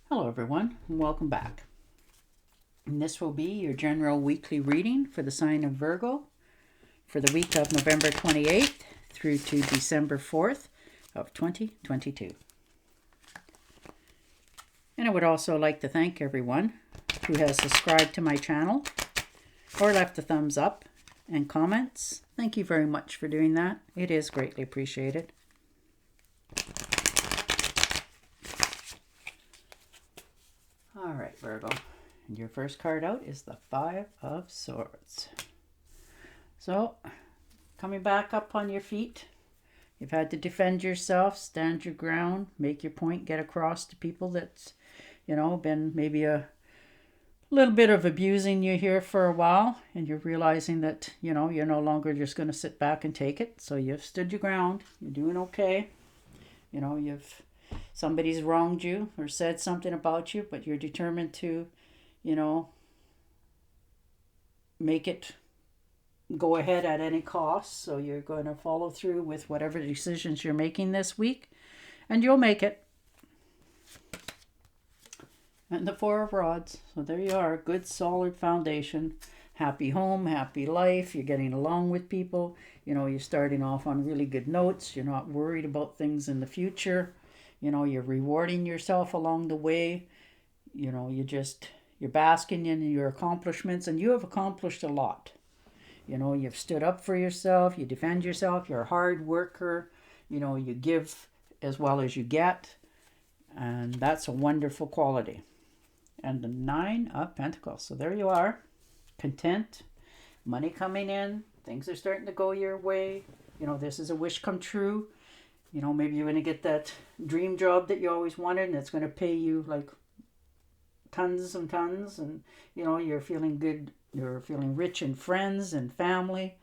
Hello everyone, and welcome back. And this will be your general weekly reading for the sign of Virgo for the week of November 28th through to December 4th of 2022. And I would also like to thank everyone who has subscribed to my channel or left a thumbs up and comments. Thank you very much for doing that. It is greatly appreciated. All right, Virgo. And your first card out is the Five of Swords. So, coming back up on your feet, you've had to defend yourself, stand your ground, make your point, get across to people that's, been maybe a little bit of abusing you here for a while, and you're realizing that, you're no longer just going to sit back and take it. So you've stood your ground. You're doing okay. Somebody's wronged you or said something about you, but you're determined to, make it go ahead at any cost. So you're going to follow through with whatever decisions you're making this week, and you'll make it. And the Four of Rods. So there you are, good solid foundation, happy home, happy life. You're getting along with people. You're starting off on really good notes. You're not worried about things in the future. You're rewarding yourself along the way. You're basking in your accomplishments, and you have accomplished a lot. You've stood up for yourself, you defend yourself, you're a hard worker, you give as well as you get, and that's a wonderful quality. And the Nine of Pentacles. So there you are, content, money coming in, things are starting to go your way. This is a wish come true. Maybe you're going to get that dream job that you always wanted, and it's going to pay you like tons and tons, and you're feeling good, you're feeling rich in friends and family,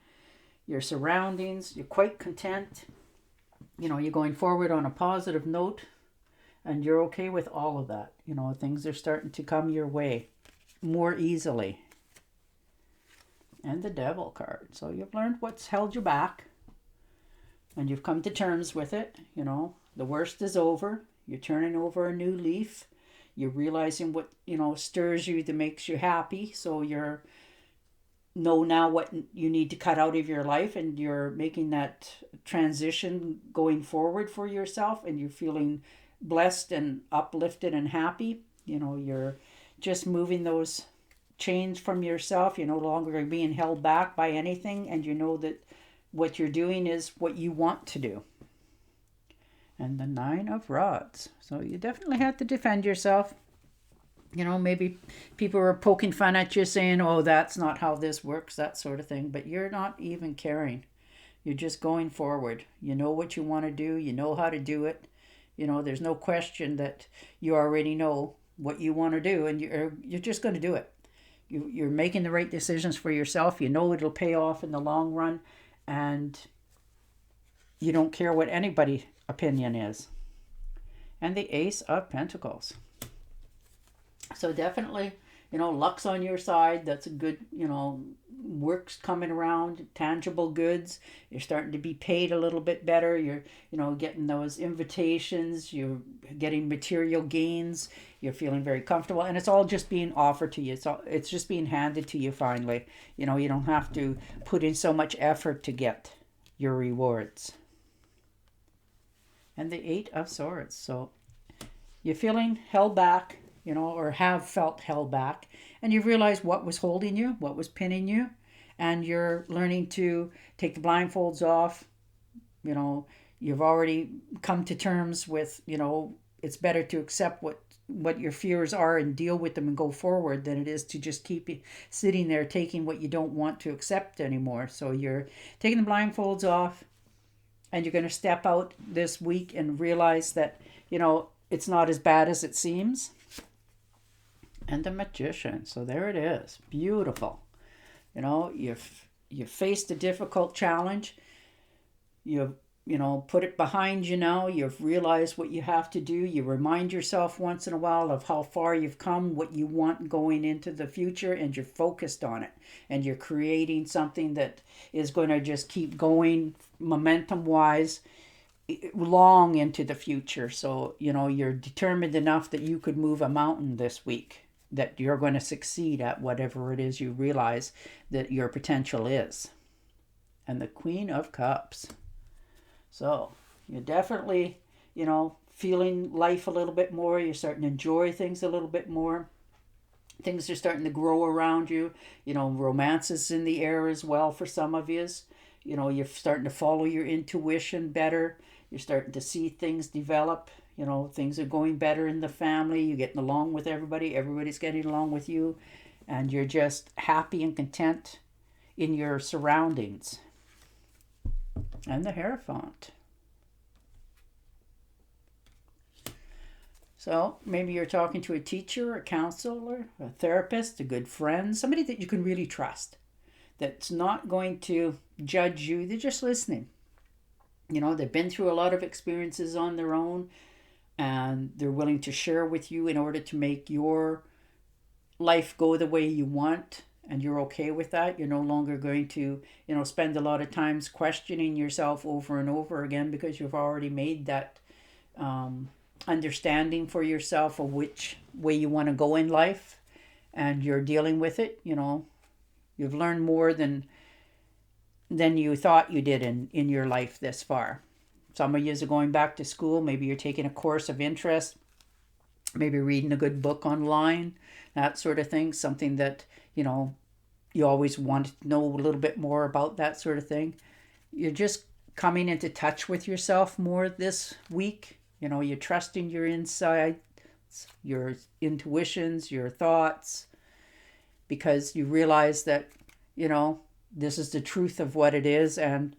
your surroundings, you're quite content. You're going forward on a positive note, and you're okay with all of that. Things are starting to come your way more easily. And the Devil card. So you've learned what's held you back, and you've come to terms with it. The worst is over. You're turning over a new leaf. You're realizing what, stirs you, that makes you happy. So you're know now what you need to cut out of your life, and you're making that transition going forward for yourself, and you're feeling blessed and uplifted and happy. You're just moving those chains from yourself. You're no longer being held back by anything, and you know that what you're doing is what you want to do. And the Nine of Rods. So you definitely have to defend yourself. Maybe people are poking fun at you, saying, oh, that's not how this works, that sort of thing. But you're not even caring. You're just going forward. You know what you want to do. You know how to do it. There's no question that you already know what you want to do, and you're just going to do it. You're making the right decisions for yourself. You know it'll pay off in the long run, and you don't care what anybody's opinion is. And the Ace of Pentacles. So definitely, luck's on your side. That's a good, work's coming around, tangible goods. You're starting to be paid a little bit better. You're, getting those invitations. You're getting material gains. You're feeling very comfortable. And it's all just being offered to you. It's just being handed to you finally. You don't have to put in so much effort to get your rewards. And the Eight of Swords. So you're feeling held back, or have felt held back, and you realize what was holding you, what was pinning you, and you're learning to take the blindfolds off. You've already come to terms with, it's better to accept what your fears are and deal with them and go forward than it is to just keep sitting there taking what you don't want to accept anymore. So you're taking the blindfolds off, and you're going to step out this week and realize that, it's not as bad as it seems. And the Magician. So there it is. Beautiful. You've faced a difficult challenge. You've, put it behind you now. You've realized what you have to do. You remind yourself once in a while of how far you've come, what you want going into the future, and you're focused on it. And you're creating something that is going to just keep going momentum-wise. long into the future. So, you're determined enough that you could move a mountain this week, that you're going to succeed at whatever it is you realize that your potential is. And the Queen of Cups. So, you're definitely, feeling life a little bit more. You're starting to enjoy things a little bit more. Things are starting to grow around you. Romance is in the air as well for some of you. You're starting to follow your intuition better. You're starting to see things develop. Things are going better in the family. You're getting along with everybody. Everybody's getting along with you. And you're just happy and content in your surroundings. And the Hierophant. So maybe you're talking to a teacher, a counselor, a therapist, a good friend, somebody that you can really trust, that's not going to judge you. They're just listening. They've been through a lot of experiences on their own, and they're willing to share with you in order to make your life go the way you want, and you're okay with that. You're no longer going to, spend a lot of times questioning yourself over and over again, because you've already made that understanding for yourself of which way you want to go in life, and you're dealing with it. You've learned more than you thought you did in your life this far. Some of you are going back to school. Maybe you're taking a course of interest, maybe reading a good book online, that sort of thing. Something that, you always wanted to know a little bit more about, that sort of thing. You're just coming into touch with yourself more this week. You're trusting your insights, your intuitions, your thoughts, because you realize that, this is the truth of what it is, and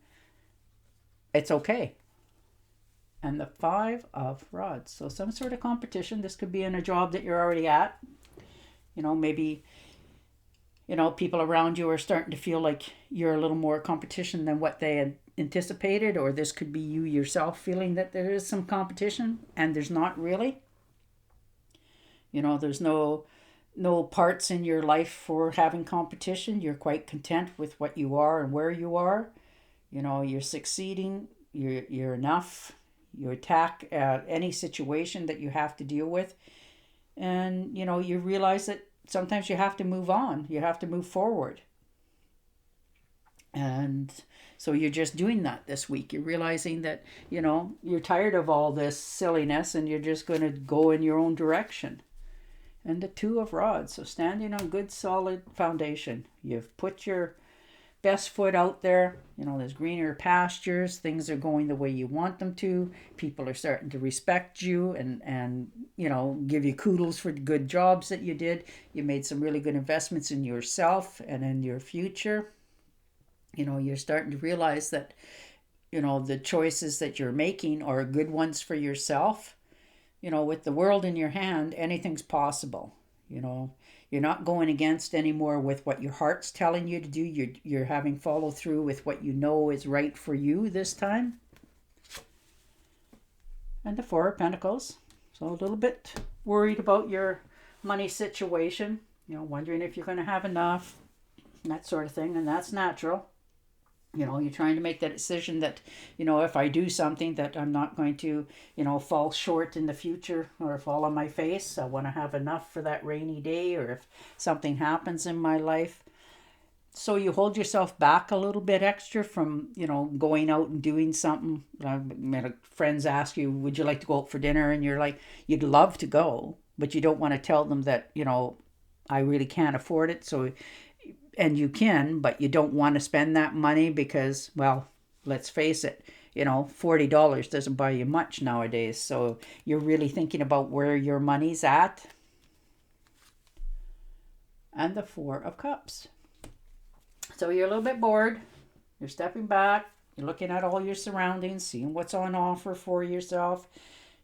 it's okay. And the Five of Rods. So some sort of competition. This could be in a job that you're already at. Maybe, people around you are starting to feel like you're a little more competition than what they had anticipated, or this could be you yourself feeling that there is some competition and there's not really. There's no parts in your life for having competition. You're quite content with what you are and where you are. You're succeeding. You're enough. You attack any situation that you have to deal with, and you realize that sometimes you have to move on. You have to move forward. And so you're just doing that this week. You're realizing that, you're tired of all this silliness, and you're just going to go in your own direction. And the Two of Rods. So standing on good, solid foundation. You've put your best foot out there. There's greener pastures. Things are going the way you want them to. People are starting to respect you and give you kudos for the good jobs that you did. You made some really good investments in yourself and in your future. You're starting to realize that, the choices that you're making are good ones for yourself. With the world in your hand, anything's possible. You're not going against anymore with what your heart's telling you to do. You're having follow through with what you know is right for you this time. And the Four of Pentacles. So a little bit worried about your money situation. Wondering if you're going to have enough, that sort of thing. And that's natural. You're trying to make that decision that, if I do something, that I'm not going to, fall short in the future or fall on my face. I want to have enough for that rainy day, or if something happens in my life. So you hold yourself back a little bit extra from, going out and doing something. Friends ask you, would you like to go out for dinner? And you're like, you'd love to go, but you don't want to tell them that, I really can't afford it. So, and you can, but you don't want to spend that money because, well, let's face it, $40 doesn't buy you much nowadays. So you're really thinking about where your money's at. And the Four of Cups. So you're a little bit bored. You're stepping back. You're looking at all your surroundings, seeing what's on offer for yourself.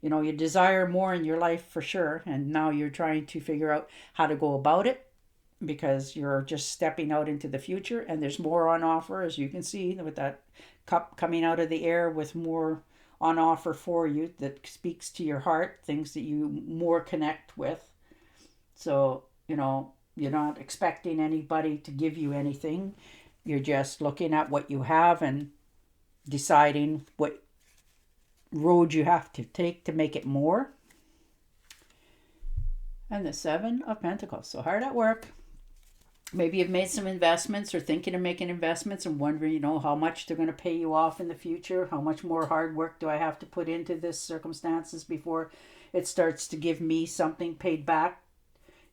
You desire more in your life for sure. And now you're trying to figure out how to go about it, because you're just stepping out into the future, and there's more on offer, as you can see, with that cup coming out of the air with more on offer for you that speaks to your heart, things that you more connect with. So, you're not expecting anybody to give you anything. You're just looking at what you have and deciding what road you have to take to make it more. And the Seven of Pentacles. So hard at work. Maybe you've made some investments or thinking of making investments and wondering, how much they're going to pay you off in the future. How much more hard work do I have to put into this circumstances before it starts to give me something paid back,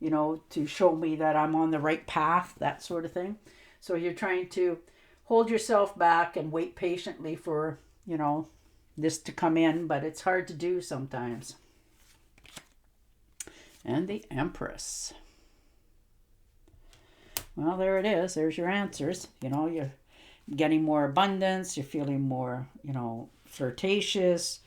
to show me that I'm on the right path, that sort of thing. So you're trying to hold yourself back and wait patiently for, this to come in, but it's hard to do sometimes. And the Empress. Well, there it is. There's your answers. You're getting more abundance. You're feeling more, flirtatious.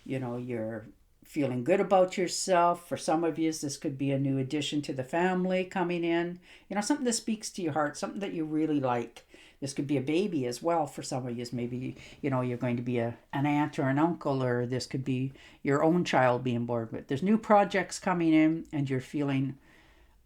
You're feeling good about yourself. For some of you, this could be a new addition to the family coming in. Something that speaks to your heart, something that you really like. This could be a baby as well for some of you. Maybe, you're going to be an aunt or an uncle, or this could be your own child being born with. There's new projects coming in and you're feeling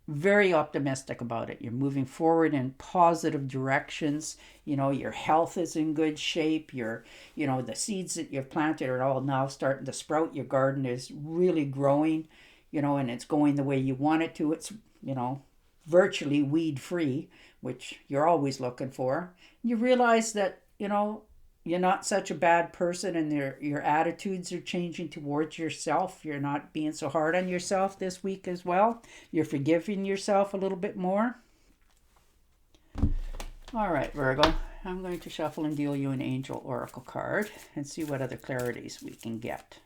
very optimistic about it. You're moving forward in positive directions. Your health is in good shape. The seeds that you've planted are all now starting to sprout. Your garden is really growing, and it's going the way you want it to. It's, virtually weed free, which you're always looking for. You realize that, you're not such a bad person, and your attitudes are changing towards yourself. You're not being so hard on yourself this week as well. You're forgiving yourself a little bit more. All right, Virgo, I'm going to shuffle and deal you an Angel Oracle card and see what other clarities we can get.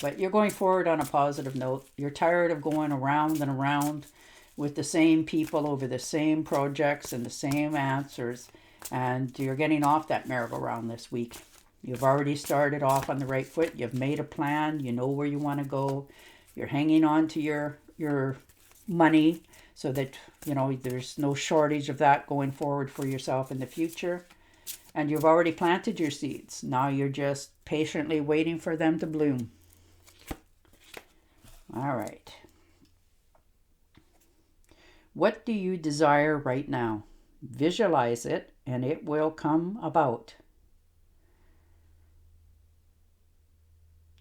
But you're going forward on a positive note. You're tired of going around and around with the same people over the same projects and the same answers. And you're getting off that merry-go-round this week. You've already started off on the right foot. You've made a plan. You know where you want to go. You're hanging on to your money so that, there's no shortage of that going forward for yourself in the future. And you've already planted your seeds. Now you're just patiently waiting for them to bloom. All right. What do you desire right now? Visualize it, and it will come about.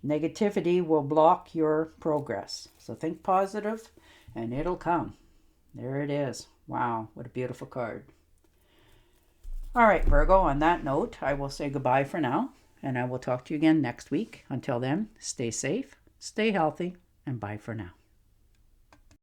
Negativity will block your progress. So think positive, and it'll come. There it is. Wow, what a beautiful card. All right, Virgo, on that note, I will say goodbye for now, and I will talk to you again next week. Until then, stay safe, stay healthy, and bye for now.